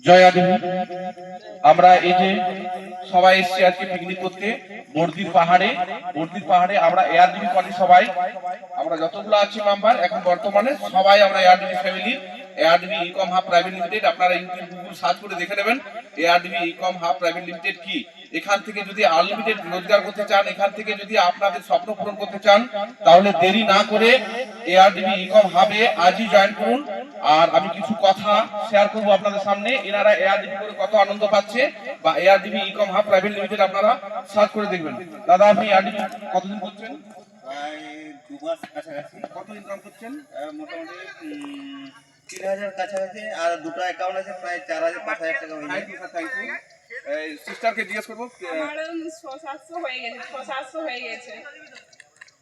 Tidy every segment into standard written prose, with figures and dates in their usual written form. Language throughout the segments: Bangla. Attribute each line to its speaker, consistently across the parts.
Speaker 1: জয়া দেবী, আমরা এই যে সবাই এসেছি আজকে পিকনিক করতে বর্দির পাহাড়ে আমরা এআরডিবি কলেজ সবাই আমরা যতগুলো আছি মেম্বার এখন বর্তমানে সবাই আমরা এআরডিবি ফ্যামিলি এআরডিবি ইকম হাব প্রাইভেট লিমিটেড। আপনারা ইউটিউব গুগল সার্চ করে দেখে নেবেন এআরডিবি ইকম হাব প্রাইভেট লিমিটেড কি। এখান থেকে যদি আনলিমিটেড রোজগার করতে চান, এখান থেকে যদি আপনাদের স্বপ্ন পূরণ করতে চান, তাহলে দেরি না করে এআরডিবি ইকম হাবে আজই জয়েন করুন। আর আমি কিছু কথা শেয়ার করবো আপনাদের সামনে। এনারা এআরডিবি করে কত আনন্দ পাচ্ছে বা এআরডিবি ইকম হাব প্রাইভেট লিমিটেড আপনারা সার্চ করে দেখবেন। দাদা, আপনি এআরডিবি কতদিন করছেন?
Speaker 2: প্রায় 2 মাস কাছাকাছি।
Speaker 1: কত ইনকাম করছেন?
Speaker 2: মোটামুটি 3000 কাছাকাছি। আর দুটো অ্যাকাউন্ট আছে, প্রায় 4000-5000 টাকা হয়ে যায়।
Speaker 1: Thank you. সিস্টারকে জিজ্ঞেস করবো,
Speaker 3: আমার 600-700 হয়ে গেছে, 600-700 হয়ে গেছে।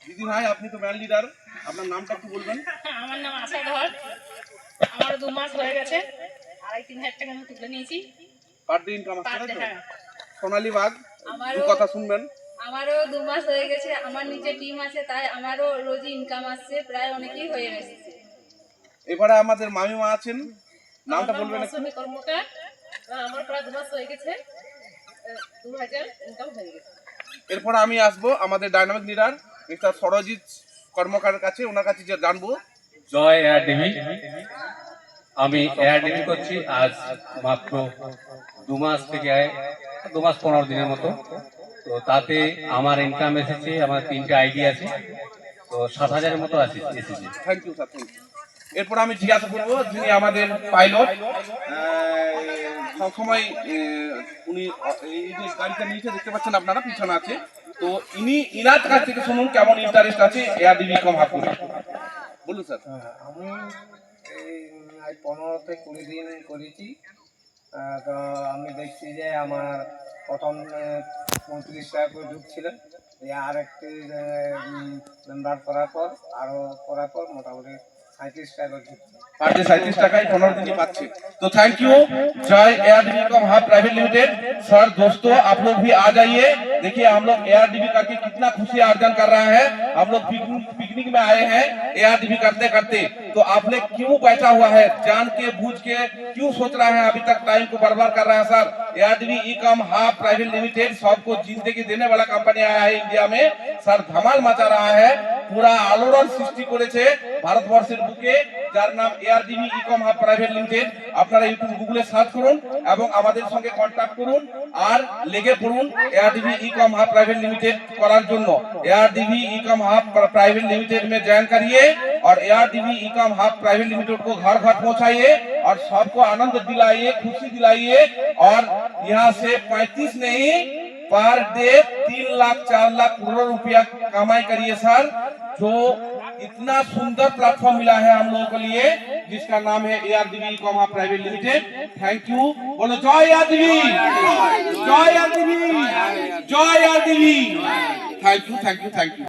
Speaker 1: দিদি ভাই আপনি তো ম্যান লিডার, আপনার নামটা একটু বলবেন?
Speaker 3: আমার নাম আশা ধর। আমার 2 মাস হয়ে গেছে, 2,500-3,000 টাকা আমি তুলে নিয়েছি
Speaker 1: পার ডে ইনকাম আসছে
Speaker 3: পার ডে।
Speaker 1: তো?
Speaker 3: হ্যাঁ,
Speaker 1: সোনালী বাগ,
Speaker 3: আমারও
Speaker 1: দু কথা শুনবেন।
Speaker 3: আমারও 2 মাস হয়ে গেছে। আমার নিচে টিম আছে, তাই আমারও রোজই ইনকাম আসছে, প্রায় অনেকই হয়ে গেছে।
Speaker 1: এবারে আমাদের মামিমা আছেন, নামটা বলবেন একটু?
Speaker 3: মৌসুমী কর্মকার। আমার প্রায় 2 মাস হয়ে গেছে, 2,000 ইনকাম হয়ে গেছে।
Speaker 1: এরপর আমি আসবো আমাদের ডাইনামিক লিডার মিস্টার সরজিৎ কর্মকারের কাছে, ওনার কাছে যে জানবো।
Speaker 4: জয় এআরডিবি। আমি এআরডিবি করছি আজ মাত্র 2 মাস থেকে 2 মাস 15 দিনের মতো। তো তাতে আমার ইনকাম এসেছে, আমার 3টে আইডি আছে, তো 7,000-এর মতো এসেছে।
Speaker 1: Thank you sir, thank you. এরপর আমি জিজ্ঞাসা করবো যিনি আমাদের পাইলট, সবসময় উনি এই যে গাড়িটা নিচে দেখতে পাচ্ছেন আপনারা পিছনে আছে, তো ইনার কাছ থেকে শুনুন কেমন ইন্টারেস্ট আছে এআরডিবি কম হাফ করে। বলুন স্যার।
Speaker 5: আমি এই 15 থেকে 20 দিন করেছি। তো আমি দেখছি যে আমার প্রথম 35 টাকা করে ঢুকছিল, আর একটি মেম্বার করার পর মোটামুটি 37 টাকা করে ঢুকছে।
Speaker 1: पर डे 37 টাকায় 15 दिन पाচ্ছে। तो थैंक यू जय एआरडीबी कम हाफ प्राइवेट लिमिटेड। सर दोस्तों आप लोग भी आ जाइए, देखिए हम लोग एआरडीबी करके कितना खुशी अर्जन कर रहा है। हम लोग पिकनिक में आए हैं एआरडीबी करते करते, तो आप लोग क्यों बैठा हुआ है, जान के बूझ के क्यों सोच रहा है, अभी तक टाइम को बर्बाद कर रहा है। सर एआरडीबी ई कम हाफ प्राइवेट लिमिटेड सबको जिंदगी देने वाला कंपनी आया है इंडिया में। सर धमाल मचा रहा है, पूरा आलोড়ন সৃষ্টি করেছে ভারতবর্ষের বুকে, যার নাম এআরডিবি ইকম হাব প্রাইভেট লিমিটেড। আপনারা ইউটিউব গুগলে সার্চ করুন এবং আমাদের সঙ্গে কন্টাক্ট করুন আর লেগে পড়ুন एआरडीबी इकम हाब प्राइवेट लिमिटेड করার জন্য। एआरडीबी इकम हाब प्राइवेट लिमिटेड में ज्वाइन करिए और एआरडीबी इकम हाब प्राइवेट लिमिटेड को घर घर पहुंचाइए और सबको आनंद दिलाइए, खुशी दिलाइए। और यहाँ से 35 नहीं, पर डे 3 लाख 4 लाख करोड़ रुपया कमाई करिए सर। जो इतना सुंदर प्लेटफॉर्म मिला है हम लोगों के लिए, जिसका नाम है एआरडीबी इकम हाब प्राइवेट लिमिटेड। Thank you. बोलो जय एआरडीबी, जय एआरडीबी, जय ARDB. Thank you, thank you, thank you.